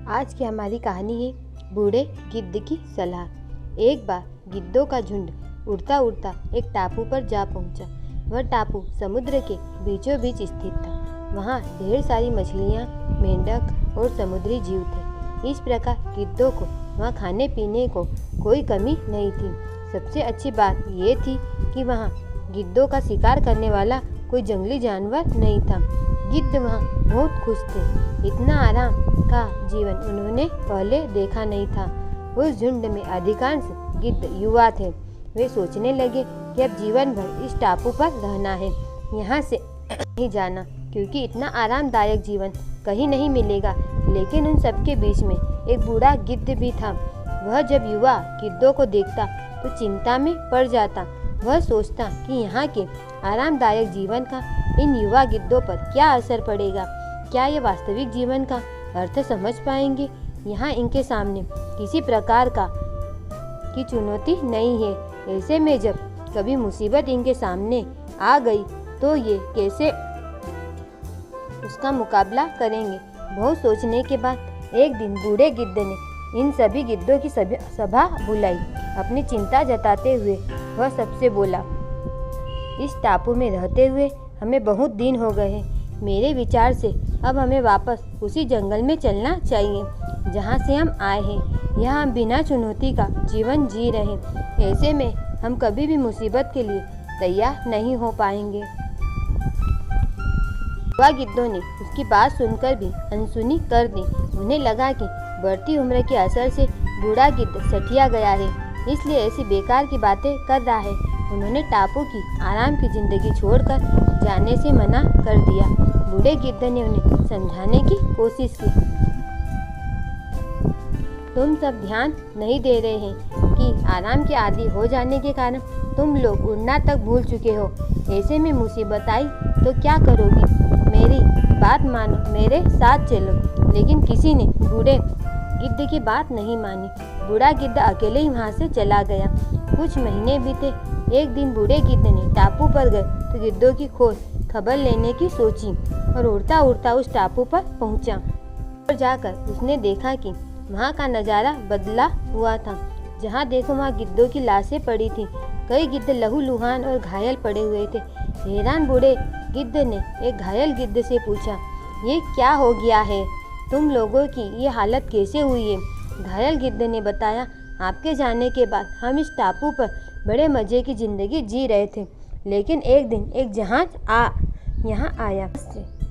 आज की हमारी कहानी है बूढ़े गिद्ध की सलाह। एक बार गिद्धों का झुंड उड़ता उड़ता एक टापू पर जा पहुंचा। वह टापू समुद्र के बीचों बीच स्थित था। वहां ढेर सारी मछलियां, मेंढक और समुद्री जीव थे। इस प्रकार गिद्धों को वहां खाने पीने को कोई कमी नहीं थी। सबसे अच्छी बात ये थी कि वहां गिद्धों का शिकार करने वाला कोई जंगली जानवर नहीं था। गिद्ध वहाँ बहुत खुश थे। इतना आराम का जीवन उन्होंने पहले देखा नहीं था। उस झुंड में अधिकांश गिद्ध युवा थे। वे सोचने लगे कि अब जीवन भर इस टापू पर रहना है, यहाँ से नहीं जाना, क्योंकि इतना आरामदायक जीवन कहीं नहीं मिलेगा। लेकिन उन सबके बीच में एक बूढ़ा गिद्ध भी था। वह जब युवा गिद्धों को देखता तो चिंता में पड़ जाता। वह सोचता कि यहाँ के आरामदायक जीवन का इन युवा गिद्धों पर क्या असर पड़ेगा। क्या ये वास्तविक जीवन का अर्थ समझ पाएंगे? यहाँ इनके सामने किसी प्रकार की चुनौती नहीं है। ऐसे में जब कभी मुसीबत इनके सामने आ गई तो ये कैसे उसका मुकाबला करेंगे? बहुत सोचने के बाद एक दिन बूढ़े गिद्ध ने इन सभी गिद्धों की सभा बुलाई। अपनी चिंता जताते हुए वह सबसे बोला, इस टापू में रहते हुए हमें बहुत दिन हो गए हैं। मेरे विचार से अब हमें वापस उसी जंगल में चलना चाहिए जहाँ से हम आए हैं। यहाँ हम बिना चुनौती का जीवन जी रहे हैं। ऐसे में हम कभी भी मुसीबत के लिए तैयार नहीं हो पाएंगे। युवा गिद्धों ने उसकी बात सुनकर भी अनसुनी कर दी। उन्हें लगा कि बढ़ती उम्र के असर से बूढ़ा गिद्ध सठिया गया है, इसलिए ऐसी बेकार की बातें कर रहा है। उन्होंने टापू की आराम की जिंदगी छोड़कर जाने से मना कर दिया। बूढ़े गिद्ध ने उन्हें समझाने की कोशिश की। तुम सब ध्यान नहीं दे रहे हैं कि आराम के आदी हो जाने के कारण तुम लोग उड़ना तक भूल चुके हो। ऐसे में मुसीबत आई तो क्या करोगे? मेरी बात मानो, मेरे साथ चलो। लेकिन किसी ने बूढ़े गिद्ध की बात नहीं मानी। बूढ़ा गिद्ध अकेले ही वहाँ से चला गया। कुछ महीने बीते। एक दिन बूढ़े गिद्ध ने टापू पर गए तो गिद्धों की खोज खबर लेने की सोची और उड़ता उड़ता उस टापू पर पहुंचा। और जाकर उसने देखा कि वहाँ का नज़ारा बदला हुआ था। जहाँ देखो वहाँ गिद्धों की लाशें पड़ी थी। कई गिद्ध लहूलुहान और घायल पड़े हुए थे। हैरान बूढ़े गिद्ध ने एक घायल गिद्ध से पूछा, ये क्या हो गया है? तुम लोगों की ये हालत कैसे हुई है? घायल गिद्ध ने बताया, आपके जाने के बाद हम इस टापू पर बड़े मज़े की ज़िंदगी जी रहे थे। लेकिन एक दिन एक जहाज यहाँ आया।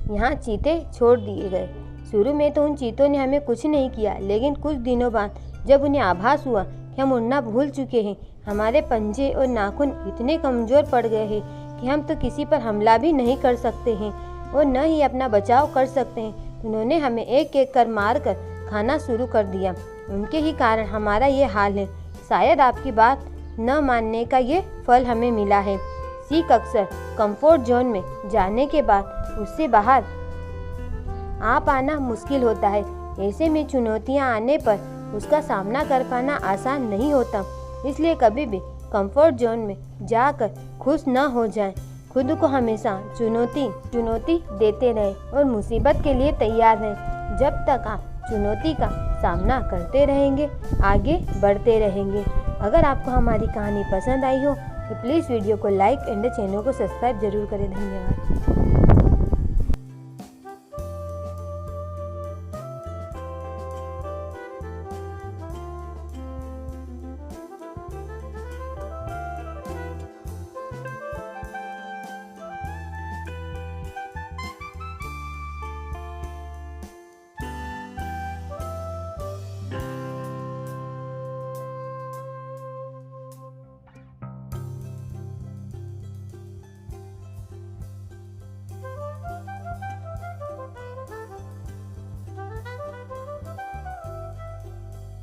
यहाँ चीते छोड़ दिए गए। शुरू में तो उन चीतों ने हमें कुछ नहीं किया, लेकिन कुछ दिनों बाद जब उन्हें आभास हुआ कि हम उड़ना भूल चुके हैं, हमारे पंजे और नाखून इतने कमज़ोर पड़ गए हैं कि हम तो किसी पर हमला भी नहीं कर सकते हैं और न ही अपना बचाव कर सकते हैं। उन्होंने हमें एक एक कर मार कर खाना शुरू कर दिया। उनके ही कारण हमारा ये हाल है। शायद आपकी बात न मानने का ये फल हमें मिला है। सीख अक्सर कंफर्ट जोन में जाने के बाद उससे बाहर आ पाना मुश्किल होता है। ऐसे में चुनौतियां आने पर उसका सामना कर पाना आसान नहीं होता। इसलिए कभी भी कंफर्ट जोन में जाकर खुश न हो जाएं। खुद को हमेशा चुनौती देते रहें और मुसीबत के लिए तैयार रहें। जब तक आप चुनौती का सामना करते रहेंगे, आगे बढ़ते रहेंगे। अगर आपको हमारी कहानी पसंद आई हो तो प्लीज़ वीडियो को लाइक एंड चैनल को सब्सक्राइब जरूर करें। धन्यवाद।